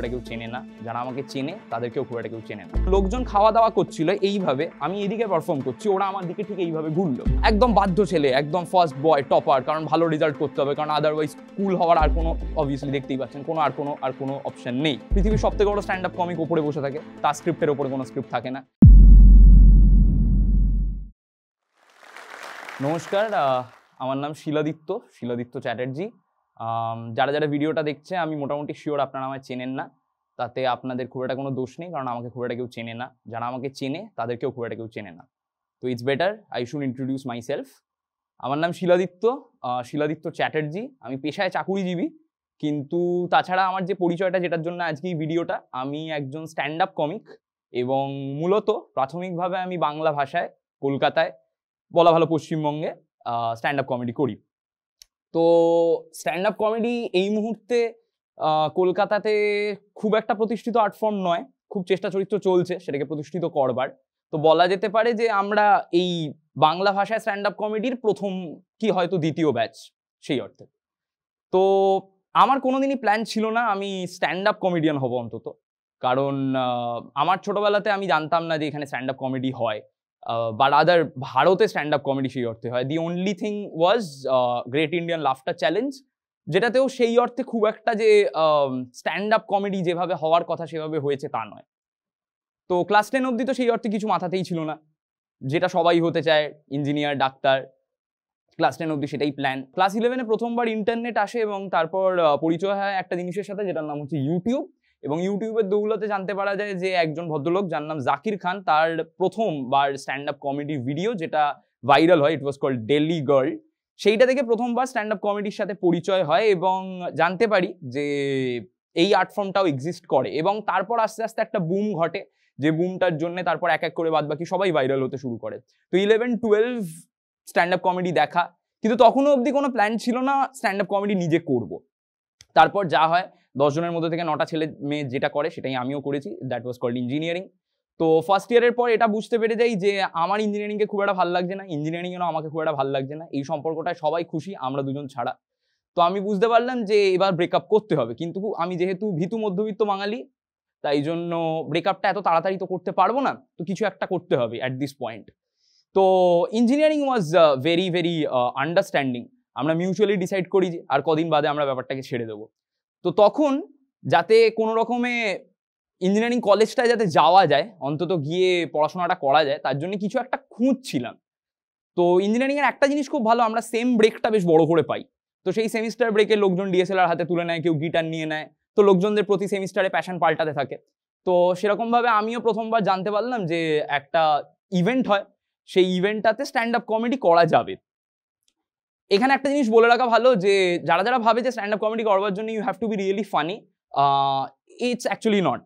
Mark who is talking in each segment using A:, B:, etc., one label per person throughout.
A: একটা কেউ চেনে না, যারা আমাকে চেনে তাদেরকেও খুব একটা কেউ চেনে না। লোকজন খাওয়া দাওয়া করছিল এইভাবে, আমি এদিকে পারফর্ম করছি, ওরা আমার দিকে ঠিক এইভাবে ঘুরলো। একদম বাধ্য ছেলে, একদম ফার্স্ট বয়, টপার, কারণ ভালো রেজাল্ট করতে হবে, কারণ আদারওয়াইজ স্কুল হওয়ার আর কোনো, অবভিয়াসলি দেখতেই পাচ্ছেন, আর কোনো অপশন নেই। পৃথিবীর সব থেকে বড় স্ট্যান্ড আপ কমিক উপরে বসে থাকে, তার স্ক্রিপ্টের উপরে কোনো স্ক্রিপ্ট থাকে না। নমস্কার, আমার নাম শিলাদিত্য চ্যাটার্জি। যারা ভিডিওটা দেখছে, আমি মোটামুটি শিওর আপনারা আমায় চেনেন না, তাতে আপনাদের খুব একটা কোনো দোষ নেই, কারণ আমাকে খুব একটা কেউ চেনে না। যারা আমাকে চেনে তাদেরকেও খুব একটা কেউ চেনে না। তো it's better I should introduce my self. আমার নাম শিলাদিত্য চ্যাটার্জি। আমি পেশায় চাকুরিজীবী, কিন্তু তাছাড়া আমার যে পরিচয়টা, যেটার জন্য আজকে এই ভিডিওটা, আমি একজন স্ট্যান্ড আপ কমিক, এবং মূলত প্রাথমিকভাবে আমি বাংলা ভাষায় কলকাতায়, বলা ভালো পশ্চিমবঙ্গে, স্ট্যান্ড আপ কমেডি করি। তো স্ট্যান্ড আপ কমেডি এই মুহূর্তে কলকাতাতে খুব একটা প্রতিষ্ঠিত আর্ট ফর্ম নয়, খুব চেষ্টা চরিত্র চলছে সেটাকে প্রতিষ্ঠিত করবার। তো বলা যেতে পারে যে আমরা এই বাংলা ভাষায় স্ট্যান্ড আপ কমেডির প্রথম কি হয়তো দ্বিতীয় ব্যাচ, সেই অর্থে। তো আমার কোনোদিনই প্ল্যান ছিল না আমি স্ট্যান্ড আপ কমেডিয়ান হব অন্তত, কারণ আমার ছোটবেলাতে আমি জানতাম না যে এখানে স্ট্যান্ড আপ কমেডি হয়, বা রাদার ভারতে স্ট্যান্ড আপ কমেডি সেই অর্থে হয়। The only thing was great Indian laughter challenge, যেটাতেও সেই অর্থে খুব একটা যে স্ট্যান্ড আপ কমেডি যেভাবে হওয়ার কথা সেভাবে হয়েছে তা নয়। তো ক্লাস 10 অবধি তো সেই অর্থে কিছু মাথাতেই ছিল না, যেটা সবাই হতে চায়, ইঞ্জিনিয়ার, ডাক্তার। ক্লাস 10 অবধি সেটাই প্ল্যান। ক্লাস 11-এ প্রথমবার ইন্টারনেট আসে, এবং তারপর পরিচয় হয় একটা জিনিসের সাথে, যেটার নাম হচ্ছে ইউটিউব। এবং ইউটিউবের দৌলতে জানতে পারা যায় যে একজন ভদ্রলোক যার নাম জাকির খান, তার প্রথমবার স্ট্যান্ড আপ কমেডি ভিডিও যেটা ভাইরাল হয়, ইট ওয়াজ কল্ড ডেলি গার্ল, সেইটা থেকে প্রথমবার স্ট্যান্ড আপ কমেডির সাথে পরিচয় হয়, এবং জানতে পারি যে এই আর্ট ফর্মটাও এক্সিস্ট করে। এবং তারপর আস্তে আস্তে একটা বুম ঘটে, যে বুমটার জন্য তারপর এক এক করে বাদবাকি সবাই ভাইরাল হতে শুরু করে। তো 11-12 স্ট্যান্ড আপ কমেডি দেখা, কিন্তু তখনও অবধি কোনো প্ল্যান ছিল না স্ট্যান্ড আপ কমেডি নিজে করব। তারপর যা হয়, 10 জনের মধ্যে থেকে 9টা ছেলে মেয়ে যেটা করে সেটাই আমিও করেছি, দ্যাট ওয়াজ কল্ড ইঞ্জিনিয়ারিং। তো ফার্স্ট ইয়ারের পর এটা বুঝতে পেরে যাই যে আমার ইঞ্জিনিয়ারিংকে খুব একটা ভালো লাগছে না, ইঞ্জিনিয়ারিংয়েরও আমাকে খুব একটা ভালো লাগছে না, এই সম্পর্কটায় সবাই খুশি, আমরা দুজন ছাড়া। তো আমি বুঝতে পারলাম যে এবার ব্রেকআপ করতে হবে, কিন্তু আমি যেহেতু ভীতু মধ্যবিত্ত বাঙালি, তাই জন্য ব্রেকআপটা এত তাড়াতাড়ি তো করতে পারবো না, তো কিছু একটা করতে হবে অ্যাট দিস পয়েন্ট। তো engineering was very very understanding. আমরা মিউচুয়ালি ডিসাইড করি যে আর কদিন বাদে আমরা ব্যাপারটাকে ছেড়ে দেবো। তো তখন যাতে কোনো রকমে ইঞ্জিনিয়ারিং কলেজটায় যাতে যাওয়া যায়, অন্তত গিয়ে পড়াশোনাটা করা যায়, তার জন্য কিছু একটা খুঁজছিলাম। তো ইঞ্জিনিয়ারিংয়ের একটা জিনিস খুব ভালো, আমরা সেম ব্রেকটা বেশ বড় করে পাই। তো সেই সেমিস্টার ব্রেকে লোকজন ডিএসএলআর হাতে তুলে নেয়, কেউ গিটার নিয়ে নেয়, তো লোকজনদের প্রতি সেমিস্টারে প্যাশন পাল্টাতে থাকে। তো সেরকমভাবে আমিও প্রথমবার জানতে পারলাম যে একটা ইভেন্ট হয়, সেই ইভেন্টটাতে স্ট্যান্ড আপ কমেডি করা যাবে। এখানে একটা জিনিস বলে রাখা ভালো, যে যারা ভাবে যে স্ট্যান্ড আপ কমেডি করবার জন্য you have to be really funny, it's actually not,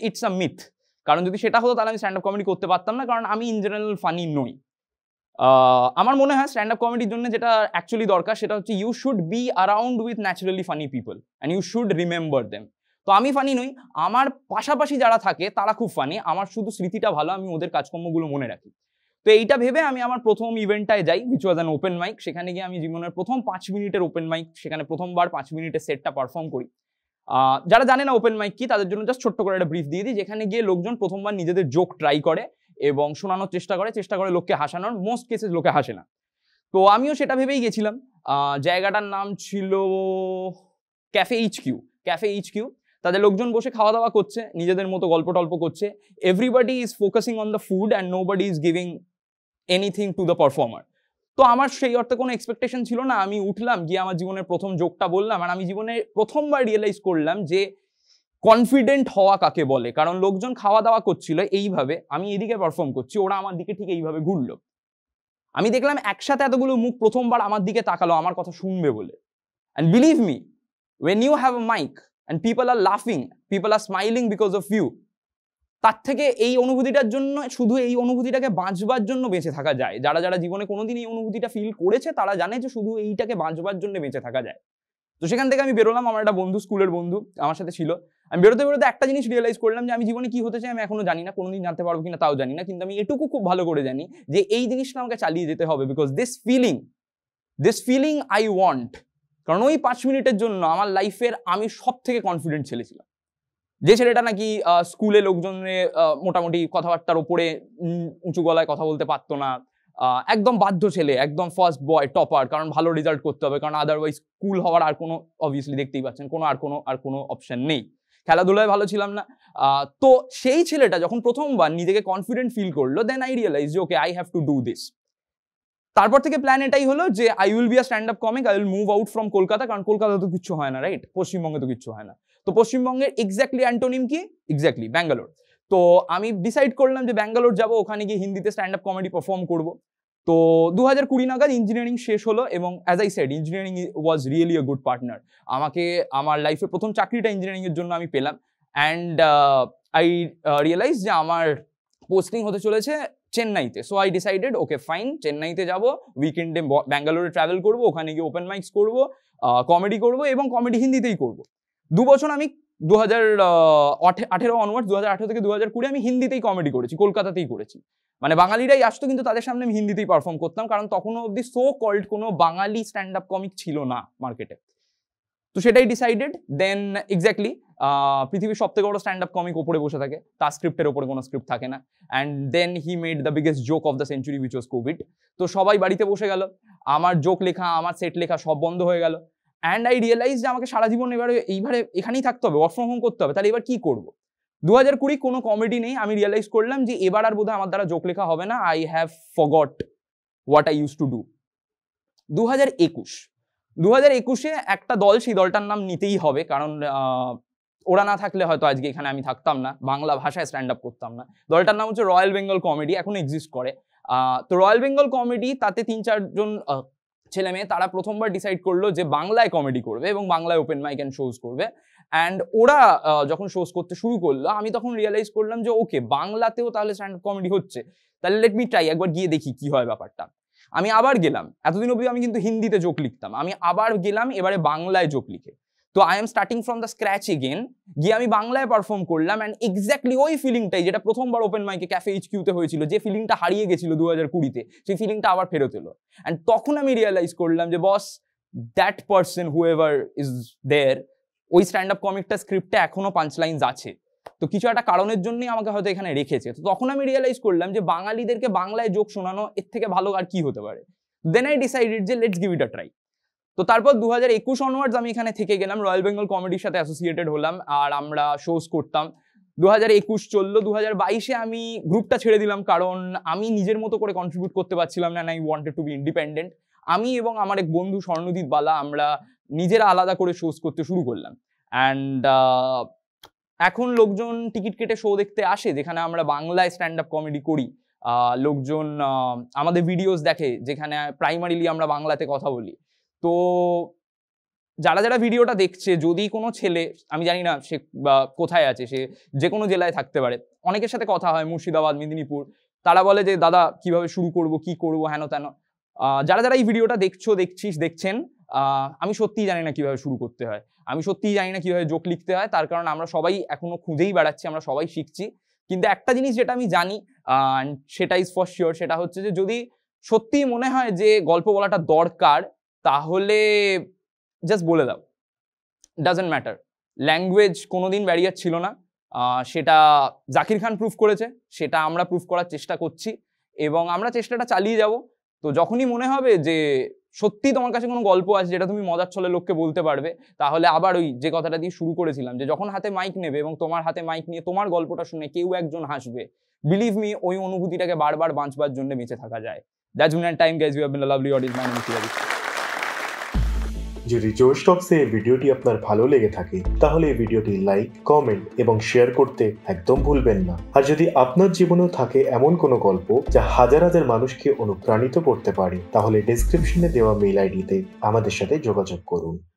A: it's a myth. কারণ যদি সেটা হতো তাহলে আমি স্ট্যান্ড আপ কমেডি করতে পারতাম না, কারণ আমি ইন জেনারেল ফানি নই। আমার মনে হয় স্ট্যান্ড আপ কমেডির জন্য যেটা অ্যাকচুয়ালি দরকার, সেটা হচ্ছে you should be around with naturally funny people and you should remember them. তো আমি ফানি নই, আমার পাশাপাশি যারা থাকে তারা খুব ফানি, আমার শুধু স্মৃতিটা ভালো, আমি ওদের কাজকর্মগুলো মনে রাখি। তো এইটা ভেবে আমি আমার প্রথম ইভেন্টটায় যাই, which was an open mic. সেখানে গিয়ে আমি জীবনের প্রথম 5 মিনিটের ওপেন মাইক, সেখানে প্রথমবার 5 মিনিটের সেটটা পারফর্ম করি। যারা জানে না ওপেন মাইক কি, তাদের জন্য জাস্ট ছোট্ট করে একটা ব্রিফ দিয়ে দিই। যেখানে গিয়ে লোকজন প্রথমবার নিজেদের জোক ট্রাই করে এবং শোনানোর চেষ্টা করে লোককে হাসানোর। মোস্ট কেসেস লোকে হাসে না, তো আমিও সেটা ভেবেই গেছিলাম। জায়গাটার নাম ছিল ক্যাফে এইচ কিউ। তাদের লোকজন বসে খাওয়া দাওয়া করছে, নিজেদের মতো গল্প টল্প করছে। Everybody is focusing on the food and nobody is giving anything to the performer. তো আমার সেই অর্থে কোনো এক্সপেকটেশন ছিল না। আমি উঠলাম, গিয়ে আমার জীবনের প্রথম জোকটা বললাম, আর আমি জীবনে প্রথমবার রিয়েলাইজ করলাম যে কনফিডেন্ট হওয়া কাকে বলে। কারণ লোকজন খাওয়া দাওয়া করছিল এইভাবে, আমি এদিকে পারফর্ম করছি, ওরা আমার দিকে ঠিক এইভাবে ঘুরলো। আমি দেখলাম একসাথে এতগুলো মুখ প্রথমবার আমার দিকে তাকালো আমার কথা শুনবে বলে। And believe me, when you have a mic and people are laughing, people are smiling because of you, তার থেকে এই অনুভূতিটার জন্য, শুধু এই অনুভূতিটাকে বাঁচবার জন্য বেঁচে থাকা যায়। যারা জীবনে কোনোদিন এই অনুভূতিটা ফিল করেছে তারা জানে যে শুধু এইটাকে বাঁচবার জন্য বেঁচে থাকা যায়। তো সেখান থেকে আমি বেরোলাম, আমার একটা বন্ধু, স্কুলের বন্ধু আমার সাথে ছিল। আমি বেরোতে একটা জিনিস রিয়েলাইজ করলাম যে আমি জীবনে কি হতে চাই আমি এখনো জানি না, কোনোদিন জানতে পারবো কিনা তাও জানি না, কিন্তু আমি এটুকু খুব ভালো করে জানি যে এই জিনিসটা আমাকে চালিয়ে যেতে হবে, because this feeling I want, কারণ ওই 5 মিনিটের জন্য আমার লাইফের আমি সব থেকে কনফিডেন্ট ছেলে ছিলাম। যে ছেলেটা নাকি স্কুলে লোকজনের মোটামুটি কথাবার্তার ওপরে উঁচু গলায় কথা বলতে পারতো না, একদম বাধ্য ছেলে, একদম ফার্স্ট বয় টপার, কারণ ভালো রেজাল্ট করতে হবে, কারণ আদারওয়াইজ স্কুল হওয়ার আর কোনো, অবভিয়াসলি দেখতেই পাচ্ছেন, আর কোনো অপশন নেই। খেলাধুলায় ভালো ছিলাম না। তো সেই ছেলেটা যখন প্রথমবার নিজেকে কনফিডেন্ট ফিল করলো, দেন আই রিয়েলাইজ যে okay, I have to do this. তারপর থেকে প্ল্যান এটাই হলো যে I will be a stand up comic, I will move out from Kolkata, কারণ কলকাতা তো কিছু হয় না, রাইট? পশ্চিমবঙ্গে তো কিছু হয় না। তো পশ্চিমবঙ্গের এক্স্যাক্টলি অ্যান্টোনিম কি? এক্স্যাক্টলি ব্যাঙ্গালোর। তো আমি ডিসাইড করলাম যে ব্যাঙ্গালোর যাবো, ওখানে গিয়ে হিন্দিতে স্ট্যান্ড আপ কমেডি পারফর্ম করবো। তো 2020 নাগাদ ইঞ্জিনিয়ারিং শেষ হলো, এবং as I said, engineering was really a good partner. আমাকে আমার লাইফের প্রথম চাকরিটা ইঞ্জিনিয়ারিং এর জন্য আমি পেলাম। অ্যান্ড আই রিয়েলাইজ যে আমার পোস্টিং হতে চলেছে চেন্নাইতে। So I decided, okay fine, চেন্নাইতে যাব, উইকেন্ডে ব্যাঙ্গালোরে ট্রাভেল করবো, ওখানে গিয়ে ওপেন মাইকস করবো, কমেডি করবো, এবং কমেডি হিন্দিতেই করবো। 2 বছর আমি 2018 অনওয়ার্ডস, 2018 থেকে 2020 আমি হিন্দিতেই কমেডি করেছি, কলকাতাতেই করেছি। মানে বাঙালিরাই আসতো, কিন্তু তাদের সামনে আমি হিন্দিতেই পারফর্ম করতাম, কারণ তখনও অবধি সো কল্ড কোনো বাঙালি স্ট্যান্ড আপ কমিক ছিল না মার্কেটে। তো সেটাই ডিসাইডেড। দেন এক্স্যাক্টলি পৃথিবীর সব থেকে বড় স্ট্যান্ড আপ কমিক ওপরে বসে থাকে, তার স্ক্রিপ্টের ওপরে কোনো স্ক্রিপ্ট থাকে না। And then he made the biggest joke of the century, which was Covid. তো সবাই বাড়িতে বসে গেল, আমার জোক লেখা, আমার সেট লেখা সব বন্ধ হয়ে গেল। অ্যান্ড আই রিয়েলাইজ যে আমাকে সারা জীবন এইবারে এখানেই থাকতে হবে, ওয়ার্ক ফ্রম হোম করতে হবে, তাহলে এবার কি করবো? 2020 কোনো কমেডি নেই। আমি রিয়েলাইজ করলাম যে এবার আর বোধহয় আমার দ্বারা জোক লেখা হবে না। I have forgot what I use to do. 2021-এ একটা দল, সেই দলটার নাম নিতেই হবে, কারণ ওরা না থাকলে হয়তো আজকে এখানে আমি থাকতাম না, বাংলা ভাষায় স্ট্যান্ড আপ করতাম না। দলটার নাম হচ্ছে রয়্যাল বেঙ্গল কমেডি, এখনো এক্সিস্ট করে। তো রয়্যাল বেঙ্গল কমেডি, তাতে 3-4 জন ছেলে মেয়ে, তারা প্রথমবার ডিসাইড করলো যে বাংলায় কমেডি করবে এবং বাংলায় ওপেন মাইক অ্যান্ড শোজ করবে। অ্যান্ড ওরা যখন শোজ করতে শুরু করলো, আমি তখন রিয়েলাইজ করলাম যে ওকে, বাংলাতেও তাহলে স্ট্যান্ড আপ কমেডি হচ্ছে, তাহলে লেট মি ট্রাই, একবার গিয়ে দেখি কি হয় ব্যাপারটা। আমি আবার গেলাম, এতদিন অবধি আমি কিন্তু হিন্দিতে জোক লিখতাম, আমি আবার গেলাম এবারে বাংলায় জোক লিখে। তো I am starting from the scratch again, গিয়ে আমি বাংলায় পারফর্ম করলাম। অ্যান্ড এক্স্যাক্টলি ওই ফিলিংটাই, যেটা প্রথমবার ওপেন মাইকে ক্যাফে এইচকিউতে হয়েছিল, যে ফিলিংটা হারিয়ে গেছিল 2020-তে, সেই ফিলিংটা আবার ফেরত এলো। অ্যান্ড তখন আমি রিয়েলাইজ করলাম যে বস, that person whoever is there, ওই স্ট্যান্ড আপ কমিকটা স্ক্রিপ্টে এখনো পাঞ্চলাইন্স আছে, তো কিছু একটা কারণের জন্যই আমাকে হয়তো এখানে রেখেছে। তো তখন আমি রিয়েলাইজ করলাম যে বাঙালিদেরকে বাংলায় জোক শোনানো এর থেকে ভালো আর কি হতে পারে। দেন আই ডিসাইডেড যে let's give it a try. তো তারপর 2021 অনওয়ার্ডস আমি এখানে থেকে গেলাম, রয়্যাল বেঙ্গল কমেডির সাথে অ্যাসোসিয়েটেড হলাম, আর আমরা শোজ করতাম। 2021 চললো, 2022-এ আমি গ্রুপটা ছেড়ে দিলাম, কারণ আমি নিজের মতো করে কন্ট্রিবিউট করতে পারছিলাম না, I wanted to B independent. আমি এবং আমার এক বন্ধু স্বর্ণদীপ বালা, আমরা নিজেরা আলাদা করে শোজ করতে শুরু করলাম। অ্যান্ড এখন লোকজন টিকিট কেটে শো দেখতে আসে, যেখানে আমরা বাংলায় স্ট্যান্ড আপ কমেডি করি। লোকজন আমাদের ভিডিওস দেখে, যেখানে প্রাইমারিলি আমরা বাংলাতে কথা বলি। তো যারা যারা ভিডিওটা দেখছে, যদি কোনো ছেলে, আমি জানি না সে কোথায় আছে, সে যে কোনো জেলায় থাকতে পারে, অনেকের সাথে কথা হয়, মুর্শিদাবাদ, মেদিনীপুর, তারা বলে যে দাদা কিভাবে শুরু করব, কি করব, হেন তেন। যারা যারা এই ভিডিওটা দেখছেন, আমি সত্যিই জানি না কিভাবে শুরু করতে হয়, আমি সত্যিই জানি না কিভাবে জোক লিখতে হয়, তার কারণ আমরা সবাই এখনো খুঁজেই বেড়াচ্ছি, আমরা সবাই শিখছি। কিন্তু একটা জিনিস যেটা আমি জানি, সেটা ইজ ফর শিওর, সেটা হচ্ছে যে যদি সত্যিই মনে হয় যে গল্প বলাটা দরকার, তাহলে জাস্ট বলে দাও, ডাজন্ট ম্যাটার। ল্যাঙ্গুয়েজ কোনোদিন ব্যারিয়ার ছিল না, সেটা জাকির খান প্রুফ করেছে, সেটা আমরা প্রুফ করার চেষ্টা করছি, এবং আমরা চেষ্টাটা চালিয়ে যাব। তো যখনই মনে হবে যে সত্যি তোমার কাছে কোনো গল্প আছে যেটা তুমি মজার ছলে লোককে বলতে পারবে, তাহলে আবার ওই যে কথাটা দিয়ে শুরু করেছিলাম, যে যখন হাতে মাইক নেবে এবং তোমার হাতে মাইক নিয়ে তোমার গল্পটা শুনে কেউ একজন হাসবে, বিলিভ মি, ওই অনুভূতিটাকে বারবার বাঁচবার জন্য বেঁচে থাকা যায়। That's been time guys, you have been a lovely audience, my name is Shiladitya.
B: যদি জোশ টক্সে এই ভিডিওটি আপনার ভালো লেগে থাকে, তাহলে এই ভিডিওটি লাইক, কমেন্ট এবং শেয়ার করতে একদম ভুলবেন না। আর যদি আপনার জীবনেও থাকে এমন কোনো গল্প যা হাজার হাজার মানুষকে অনুপ্রাণিত করতে পারে, তাহলে ডেসক্রিপশনে দেওয়া মেইল আইডিতে আমাদের সাথে যোগাযোগ করুন।